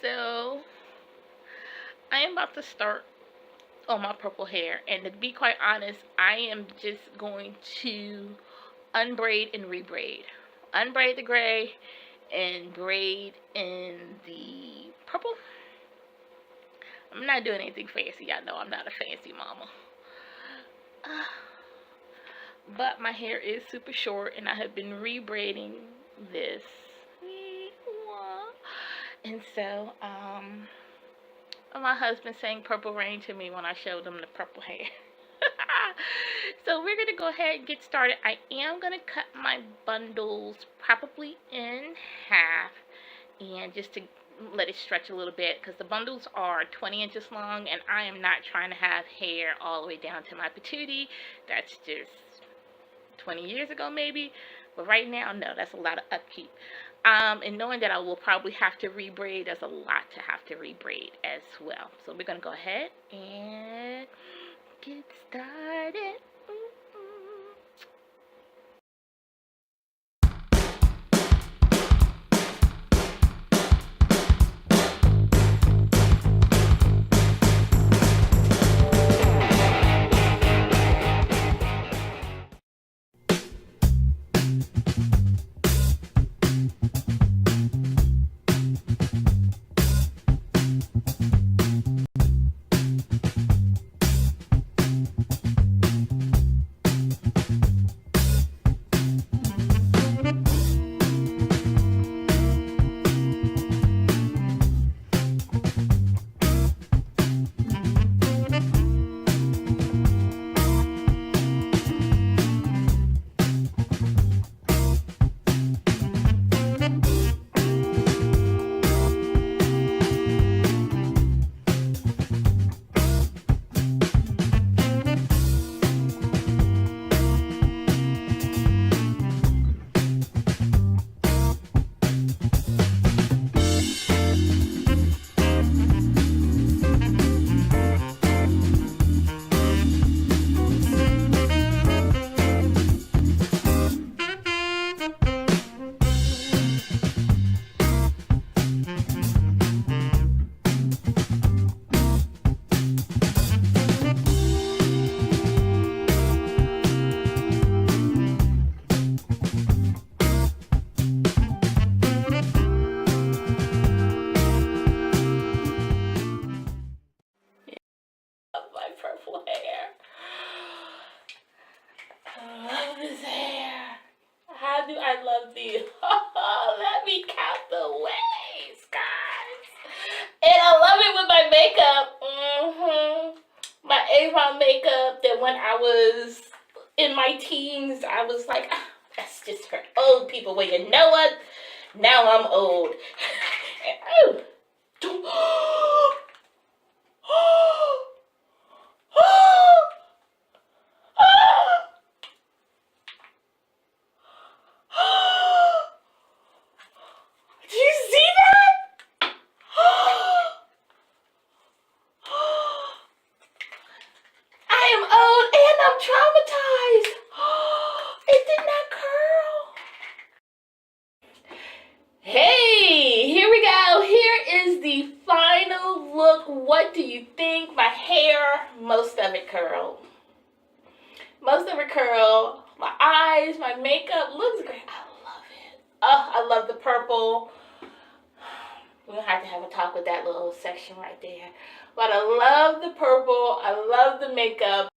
So I am about to start on my purple hair, and to be quite honest, I am just going to unbraid and rebraid. Unbraid the gray and braid in the purple. I'm not doing anything fancy. Y'all know I'm not a fancy mama. But my hair is super short, and I have been rebraiding this. And so, my husband sang Purple Rain to me when I showed him the purple hair. So we're going to go ahead and get started. I am going to cut my bundles probably in half, and just to let it stretch a little bit, because the bundles are 20 inches long, and I am not trying to have hair all the way down to my patootie. That's just 20 years ago maybe, but right now, no, that's a lot of upkeep. And knowing that I will probably have to rebraid, there's a lot to have to rebraid as well. So we're going to go ahead and get started. Purple hair. I love this hair. How do I love these? Let me count the ways, guys. And I love it with my makeup. My Avon makeup that when I was in my teens, I was like, that's just for old people. Well, you know what? Now I'm old. And, traumatized. It did not curl. Hey, here we go. Here is the final look. What do you think? My hair, most of it curled. Most of it curled. My eyes, my makeup looks great. I love it. Oh, I love the purple. We're going to have a talk with that little section right there. But I love the purple. I love the makeup.